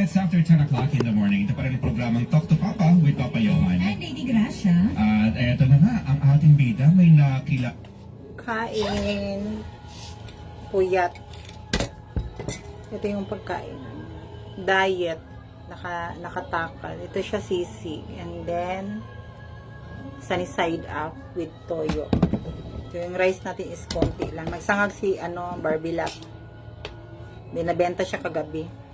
minutes after 10 o'clock in the morning. Ito pa rin ang programang Talk to Papa with Papa Johan. And Lady Gracia. At eto na nga, ang ating bida may Kain. Puyat. Ito yung pagkain. Diet. Nakatakal. Ito siya sisig. And then, sunny side up with toyo. Ito yung rice natin is konti lang. Nagsangag si Barbilap. Binabenta siya kagabi.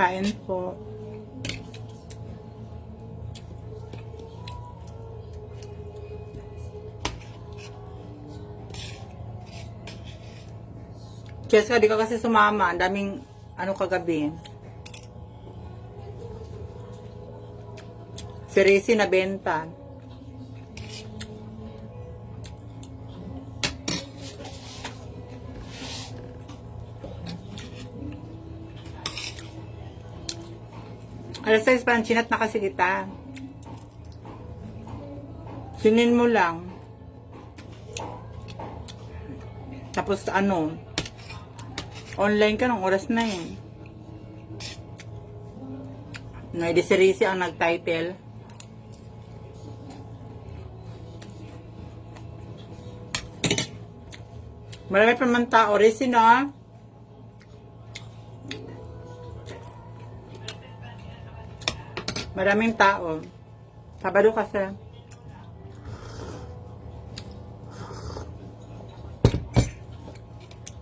Kain po. Jessica, di ka kasi sumama. Ang daming kagabi. Si Rizzy na benta. Alas 6 pa, chinat na kasi kita. Sinin mo lang. Tapos online ka ng oras na yun. Di si Rizzy ang nag-title. Marami pa man tao. Rizzy na. Maraming tao. Sabado kasi.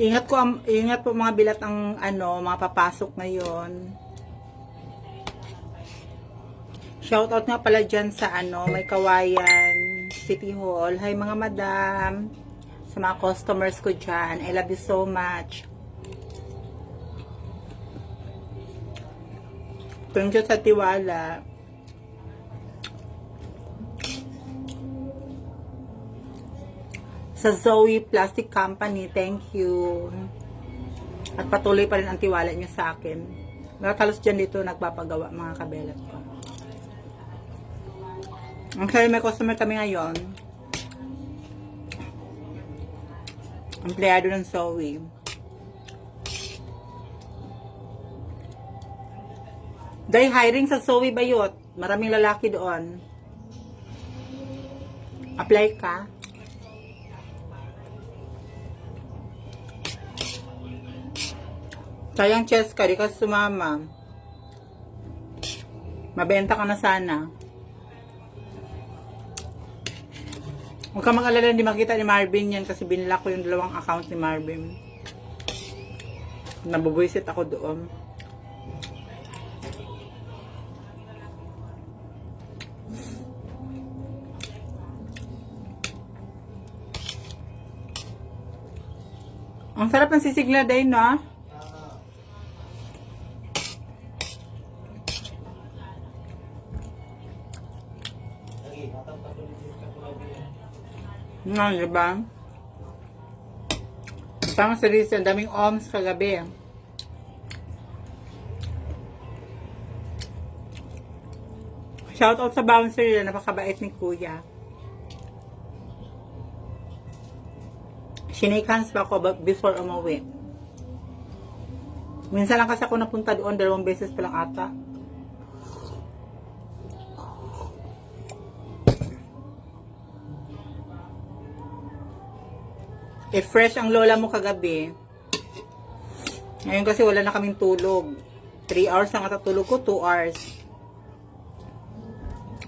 Ingat po mga bilat ang mga papasok ngayon. Shoutout nga pala dyan sa may Kawayan City Hall. Hi mga madam. Sa mga customers ko dyan. I love you so much. Thank you sa tiwala. Sa Zoe Plastic Company, thank you. At patuloy pa rin ang tiwala niyo sa akin. Nakalos dyan dito nagpapagawa mga kabelat ko. Okay, may customer kami ngayon. Empleyado ng Zoe. Dahil hiring sa Zoe Bayot. Maraming lalaki doon. Apply ka. Sayang Cheska, di ka sumama. Mabenta ka na sana. Huwag ka mag-alala, hindi makita ni Marvin yan kasi binila ko yung dalawang account ni Marvin. Nabubuisit ako doon. Ang sarap ng sisigla day, no? Diba? Tama sa Rizzy, ang daming ohms kagabi. Shoutout sa bouncer nila, napakabait ni Kuya. Sinake hands pa ako before umuwi. Minsan lang kasi ako napunta doon, 2 beses pa lang ata. Fresh ang lola mo kagabi. Ngayon kasi wala na kaming tulog. 3 hours ang katulog ko, 2 hours.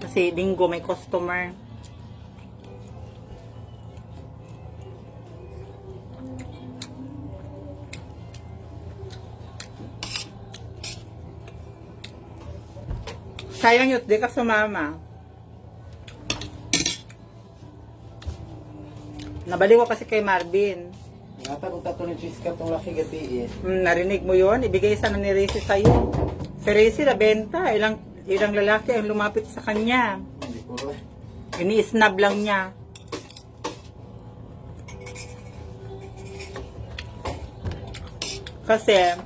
Kasi linggo may customer. Sayang yun, di ka sumama. Nabaliw ko kasi kay Marvin. Ngata kung tato ni Jessica itong laki gabi eh. Narinig mo yon? Ibigay sana ni Rizzy sa'yo. Si Rizzy nabenta. Ilang lalaki ang lumapit sa kanya. Hindi ko rin. Ini-snub lang niya. Kasi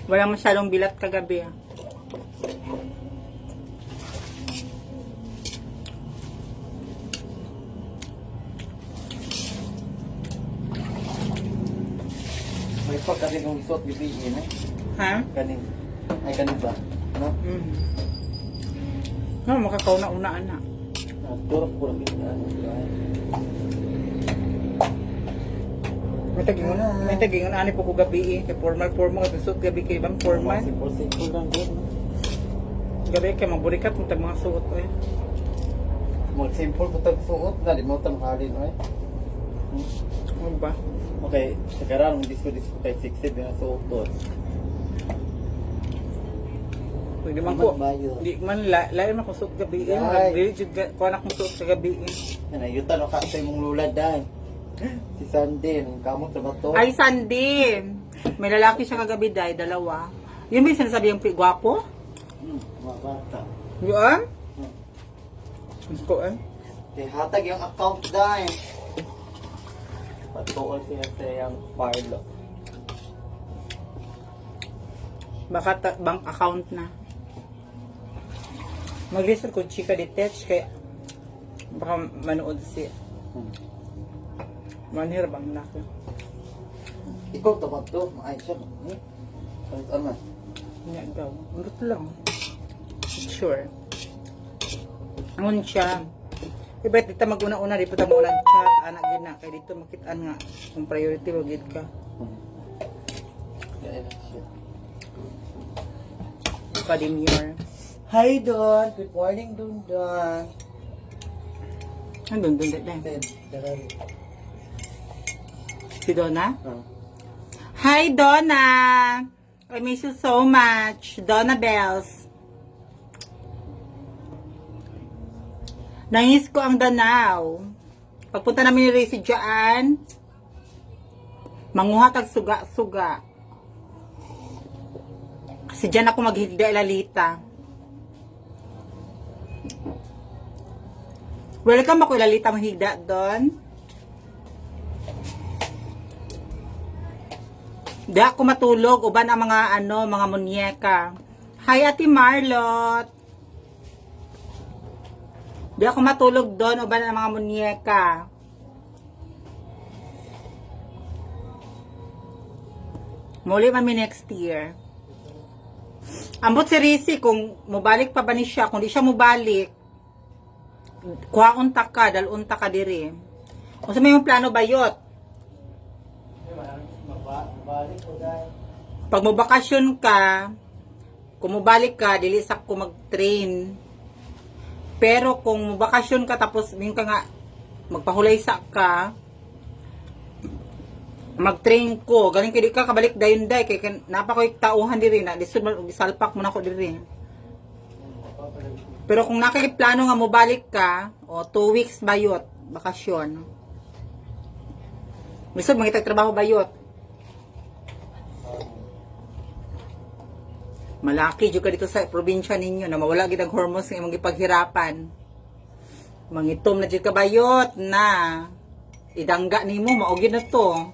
wala masyadong bilat kagabi. May pag kasi kung suot gabiin eh. Ha? Kanin. Ay kanin ba? No? No, makakauna-unaan na. Turok ko lang yun. May tagingon ani po ko gabi eh. Kay formal at suot gabi kay bang formal. Simple lang din. No? Gabi kay maburikat mo tag mga suot eh. Mag-simple ko tag-suot. Dali mo halin eh. Ano ba? Okay, sekarang disco kay 60 na suot doon. Pwede man ko. Bayo. Di man layo na ko suot gabi eh. Ay. Dili jud ko anak mo suot sa gabi eh. Nanayutan o ka sa imong lula dahil. Si Sandy, ang kamot sa bato. Ay, Sandy! May lalaki siya kagabi dahil, dalawa. Yun ba yung sinasabi yung gwapo? Mga bata. Yun? Gusto eh. Hatag yung account dahil. Patuol siya sa yung parlo. Baka bank account na. Mag-research ko chika detach kaya baka manood siya. Manhir bang laki. Ikaw tapat to, maayos siya. Ano? Nga daw. Urot lang. Sure. Angon siya. Iba't dito mag-una-una, di pa mo ulan chat. Anak yun na. Kaya dito makitaan nga. Kung priority, wagid ka. Kaya na siya. Kadimir. Hi Don! Good morning Don Don! Andun, dun. Si Donna? Hi, Donna! I miss you so much. Donna Bells. Nangis ko ang Danao. Pagpunta namin ni Racy dyan, manguhat ang suga-suga. Kasi dyan ako maghigda ilalita. Welcome ako ilalita maghigda doon. Di ako matulog, uban ang mga mga munyeka. Hi, Ate Marlot. Di ako matulog doon, uban ang mga munyeka. Muli mami next year. Ambot si Risi, kung mubalik pa ba ni siya, kung di siya mubalik, kuha unta ka, dalunta ka diri. Kung sa may mga plano bayot, pag mabakasyon ka, kung mabalik ka, dili sak ko mag-train. Pero kung mabakasyon ka, tapos yung ka nga, magpahulay sak ka, mag-train ko, galing kaya di ka kabalik dayon day, kaya napakoy tauhan diri na, lisod salpak mo na ko diri. Pero kung nakikiplano nga mabalik ka, o 2 weeks bayot, bakasyon. Lisod, mangitag trabaho bayot. Malaki jud ka dito sa probinsya ninyo na mawala gid ang hormones nga imong gipaghirapan. Mangitom na jud ka bayot na idangga nimo mao gid na to.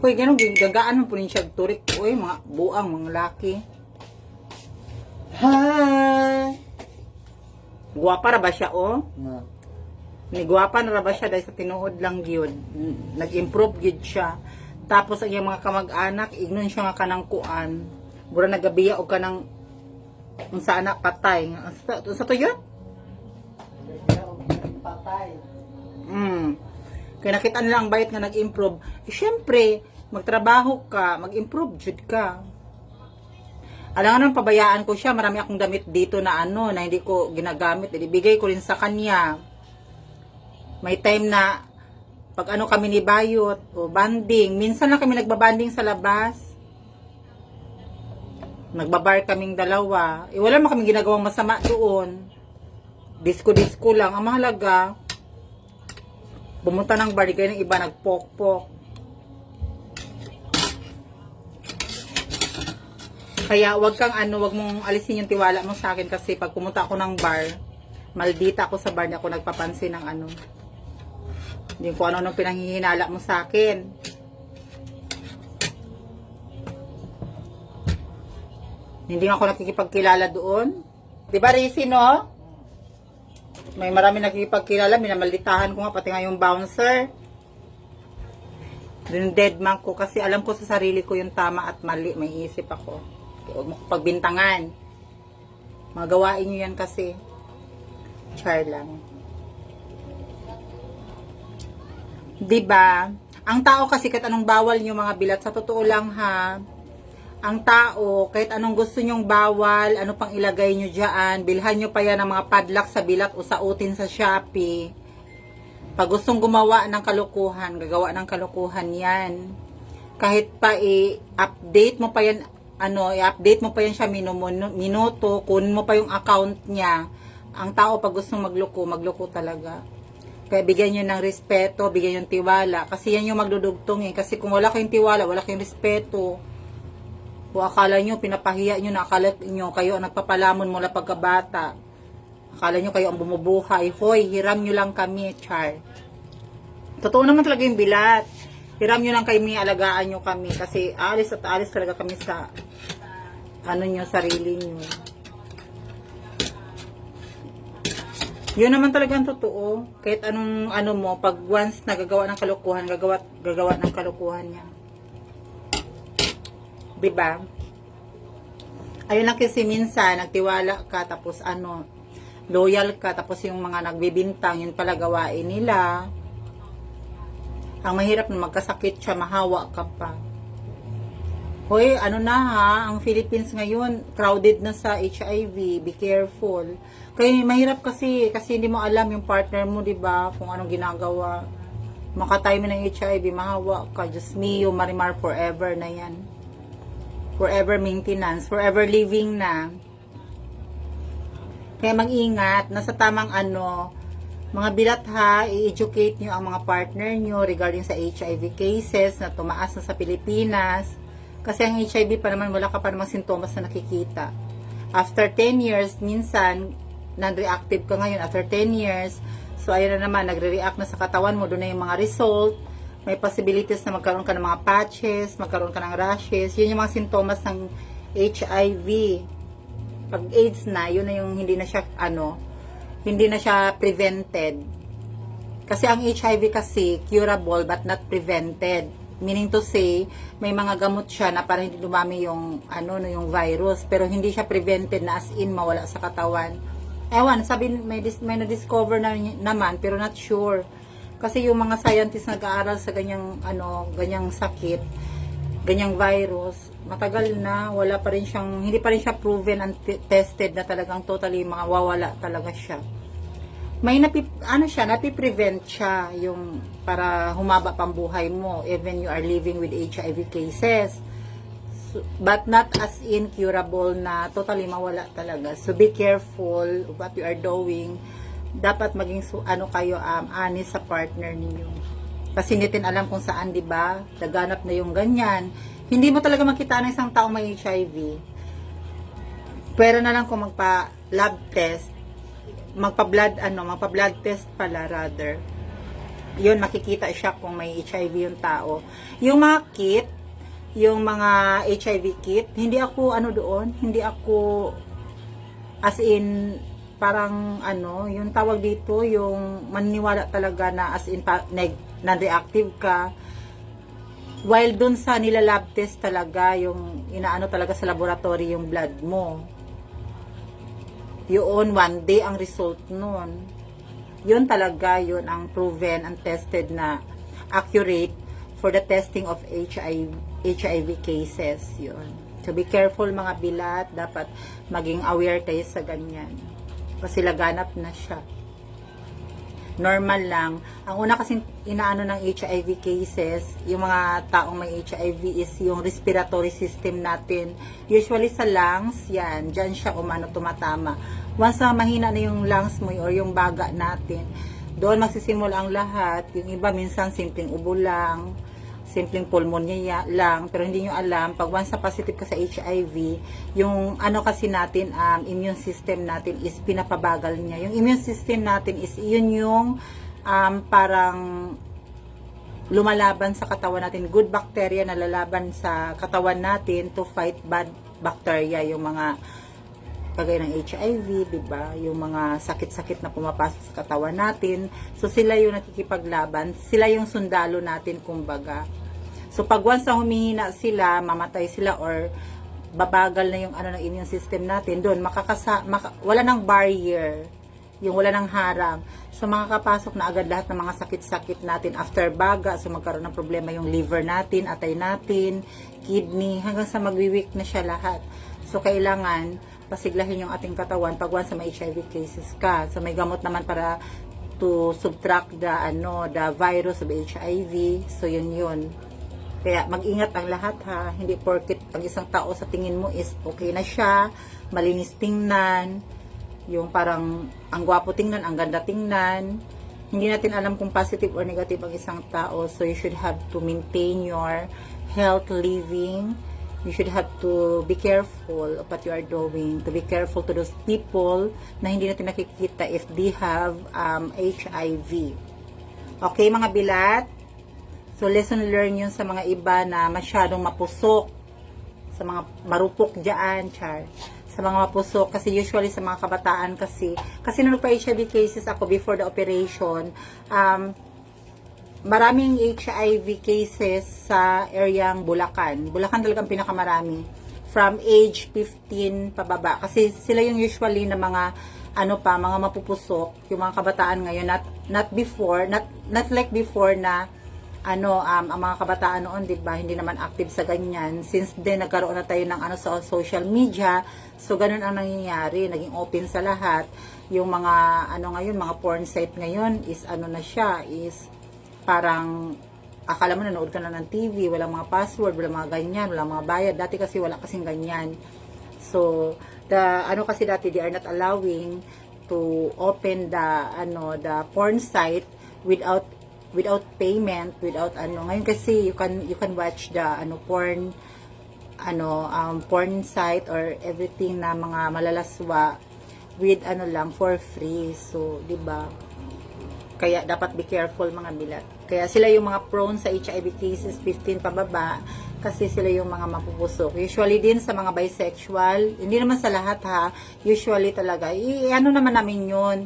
Hoy, ganun ginggagaan mo punin siya turik. Uy, mga buang mga laki. Hi! Guwapa ra ba siya oh? Na. Ni guwapa na ra ba siya dahil sa tinuod lang gyud. Nag-improve gyud siya. Tapos ang iyang mga kamag-anak ignon siya nga kanang kuan. Bura nagabiya o ka ng sa anak patay. Sa to yun? Patay. Kaya nakita nila ang bayot nga nag-improve. Eh, syempre, magtrabaho ka, mag-improve jud ka. Alam nga pabayaan ko siya, marami akong damit dito na na hindi ko ginagamit. Ibigay ko rin sa kanya. May time na pag kami ni Bayot o banding. Minsan lang kami nagbabanding sa labas. Nagbabar kaming dalawa. Wala man kaming ginagawang masama doon. Disco-disco lang. Ang mahalaga, bumunta ng bar, kayo ng iba, nagpok-pok. Kaya wag kang wag mong alisin yung tiwala mo sa akin kasi pag pumunta ako ng bar, maldita ako sa bar, na ako nagpapansin ng hindi ko ano nang pinanghihinala mo sa akin. Hindi ako nakikipagkilala doon. Diba, Rizzy, no? May marami nakikipagkilala. Minamalditahan ko nga, pati nga yung bouncer. Yung dead man ko, kasi alam ko sa sarili ko yung tama at mali, may isip ako. Huwag mo ko pagbintangan. Magawain nyo yan kasi. Char lang. Diba? Ang tao kasi kahit anong bawal nyo mga bilat, sa totoo lang ha, ang tao, kahit anong gusto nyong bawal, ano pang ilagay nyo dyan, bilhan nyo pa yan ng mga padlock sa bilat o sa utin sa Shopee. Pag gustong gumawa ng kalukuhan, gagawa ng kalukuhan yan. Kahit pa i-update mo pa yan, i-update mo pa yan siya minuto, kunin mo pa yung account niya. Ang tao pag gustong magluko talaga. Kaya bigyan nyo ng respeto, bigyan nyo ng tiwala. Kasi yan yung magdudugtong eh. Kasi kung wala kayong tiwala, wala kayong respeto, o akala nyo, pinapahiya nyo na akala nyo kayo ang nagpapalamon mula pagkabata. Akala nyo kayo ang bumubuhay. Hoy, hiram nyo lang kami, char. Totoo naman talaga yung bilat. Hiram nyo lang kami, alagaan nyo kami. Kasi alis at alis talaga kami sa sarili nyo. Yun naman talaga ang totoo. Kahit anong mo, pag once nagagawa ng kalukuhan, gagawa ng kalukuhan niya. Diba? Ayun lang kasi minsan, nagtiwala ka, tapos loyal ka, tapos yung mga nagbibintang, yun pala gawain nila. Ang mahirap na magkasakit siya, mahawa ka pa. Hoy, ang Philippines ngayon, crowded na sa HIV, be careful. Kaya mahirap kasi hindi mo alam yung partner mo, diba, kung anong ginagawa. Makatay mo ng HIV, mahawa ka, just me, yung Marimar forever na yan. Forever maintenance, forever living na. Kaya mag-ingat, nasa tamang mga bilat ha, i-educate nyo ang mga partner nyo regarding sa HIV cases na tumaas na sa Pilipinas. Kasi ang HIV pa naman, wala ka pa namang sintomas na nakikita. After 10 years, minsan, non-reactive ka ngayon after 10 years. So, ayun na naman, nagre-react na sa katawan mo, doon na yung mga result. May possibilities na magkaroon ka ng mga patches, magkaroon ka ng rashes. Yun yung mga sintomas ng HIV. Pag AIDS na, yun na yung hindi na siya prevented. Kasi ang HIV kasi curable but not prevented. Meaning to say, may mga gamot siya na para hindi dumami yung yung virus, pero hindi siya prevented na as in mawala sa katawan. Ewan, sabi may na-discover na naman pero not sure. Kasi yung mga scientists nag-aaral sa ganyang sakit, ganyang virus, matagal na, hindi pa rin siya proven and tested na talagang totally mawawala talaga siya. May napiprevent siya yung para humaba pang buhay mo even you are living with HIV cases. So, but not as incurable na totally mawala talaga. So be careful what you are doing. Dapat maging kayo honest sa partner ninyo. Kasi hindi din alam kung saan, di ba? Naganap na yung ganyan. Hindi mo talaga makita ng isang taong may HIV. Pwera na lang kung magpa-lab test, magpa-blood test pala rather. Yun, makikita siya kung may HIV yung tao. Yung mga kit, yung mga HIV kit, hindi ako hindi ako as in parang yung tawag dito, yung maniniwala talaga na as in non-reactive ka. While dun sa nila-lab test talaga, yung talaga sa laboratory yung blood mo. Yun, one day ang result nun. Yun talaga, yun ang proven and tested na accurate for the testing of HIV cases. Yun. So be careful mga bilat, dapat maging aware tayo sa ganyan. Kasi laganap na siya. Normal lang. Ang una kasing ng HIV cases, yung mga taong may HIV is yung respiratory system natin. Usually sa lungs, yan, dyan siya tumatama. Once na mahina na yung lungs mo or yung baga natin, doon magsisimula ang lahat. Yung iba minsan simpleng ubo lang, simpleng pulmonya lang, pero hindi nyo alam, pag once na positive ka sa HIV, yung kasi natin, immune system natin is pinapabagal niya. Yung immune system natin is yun yung parang lumalaban sa katawan natin. Good bacteria na lalaban sa katawan natin to fight bad bacteria. Yung mga kagaya ng HIV, diba? Yung mga sakit-sakit na pumapasok sa katawan natin. So, sila yung nakikipaglaban. Sila yung sundalo natin, kumbaga. So, pag once na humihina sila, mamatay sila or babagal na yung ano ng immune system natin, doon wala nang barrier, yung wala nang harang. So, makakapasok na agad lahat ng mga sakit-sakit natin after baga. So, magkaroon ng problema yung liver natin, atay natin, kidney, hanggang sa magwiwik na siya lahat. So, kailangan pasiglahin yung ating katawan pag once may HIV cases ka. So, may gamot naman para to subtract the virus of HIV. So, yun. Kaya, mag-ingat ang lahat ha. Hindi porket ang isang tao sa tingin mo is okay na siya, malinis tingnan, yung parang ang gwapo tingnan, ang ganda tingnan. Hindi natin alam kung positive or negative ang isang tao. So, you should have to maintain your health living. You should have to be careful of what you are doing. To be careful to those people na hindi natin nakikita if they have HIV. Okay, mga bilat? So, lesson learned yun sa mga iba na masyadong mapusok. Sa mga marupok dyan, char. Sa mga mapusok, kasi usually sa mga kabataan kasi nung pa-HIV cases ako before the operation, maraming HIV cases sa areang Bulacan. Bulacan talagang pinakamarami. From age 15 pababa. Kasi sila yung usually na mga mga mapupusok, yung mga kabataan ngayon, not like before na ang mga kabataan noon, diba, hindi naman active sa ganyan. Since then, nagkaroon na tayo ng sa social media, so ganun ang nangyayari, naging open sa lahat. Yung mga, ngayon, mga porn site ngayon, is is parang, akala mo nanood ka na ng TV, walang mga password, walang mga ganyan, walang mga bayad. Dati kasi wala kasing ganyan. So, kasi dati, they are not allowing to open the porn site without payment, without ngayon kasi you can watch the porn site or everything na mga malalaswa with lang for free. So, 'di ba? Kaya dapat be careful mga bilat. Kaya sila yung mga prone sa HIV cases 15 pababa kasi sila yung mga mapupusok. Usually din sa mga bisexual, hindi naman sa lahat ha. Usually talaga. Naman namin 'yun.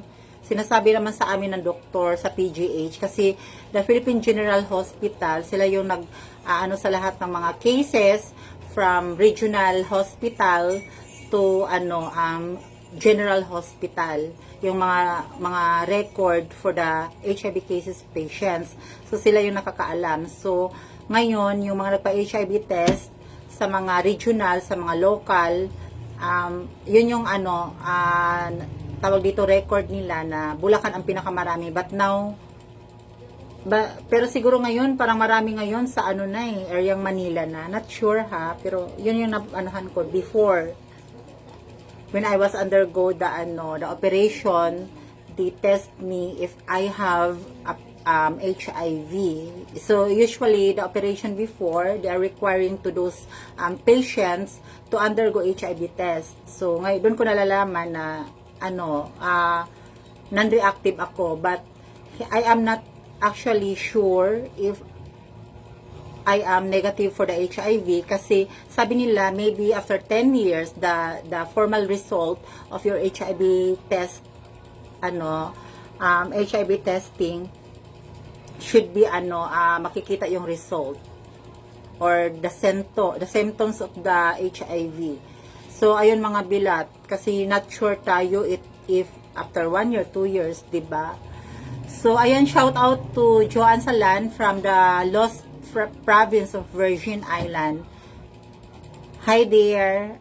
Sinasabi naman sa amin ng doktor sa PGH kasi the Philippine General Hospital, sila yung sa lahat ng mga cases from regional hospital to general hospital, yung mga record for the HIV cases patients. So sila yung nakakaalam. So ngayon yung mga nagpa-HIV test sa mga regional, sa mga local, yun yung tawag dito record nila na Bulacan ang pinakamarami, but now pero siguro ngayon parang marami ngayon sa areang Manila na, not sure ha, pero yun yung anuhan ko before when I was undergo the operation. They test me if I have HIV. So usually the operation before, they are requiring to those patients to undergo HIV test. So ngayon doon ko nalalaman na non-reactive ako, but I am not actually sure if I am negative for the HIV kasi sabi nila maybe after 10 years the formal result of your HIV test HIV testing should be makikita yung result or the symptoms of the HIV. So, ayun mga bilat, kasi not sure tayo if after 1 year, 2 years, diba? So, ayun, shout out to Joanne Salan from the Lost Province of Virgin Island. Hi there!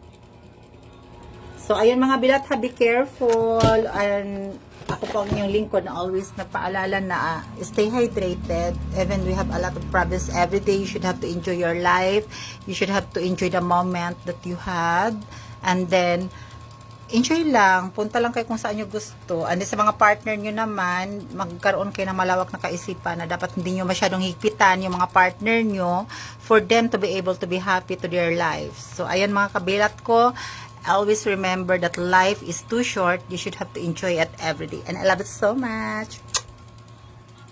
So, ayun mga bilat, be careful. And ako po ang inyong lingkod na always nagpaalala na stay hydrated. Even we have a lot of problems every day, you should have to enjoy your life. You should have to enjoy the moment that you had. And then, enjoy lang. Punta lang kayo kung saan nyo gusto. And then, sa mga partner nyo naman, magkaroon kayo ng malawak na kaisipan na dapat hindi nyo masyadong higpitan yung mga partner nyo for them to be able to be happy to their lives. So, ayan mga kabilat ko. Always remember that life is too short. You should have to enjoy it every day. And I love it so much.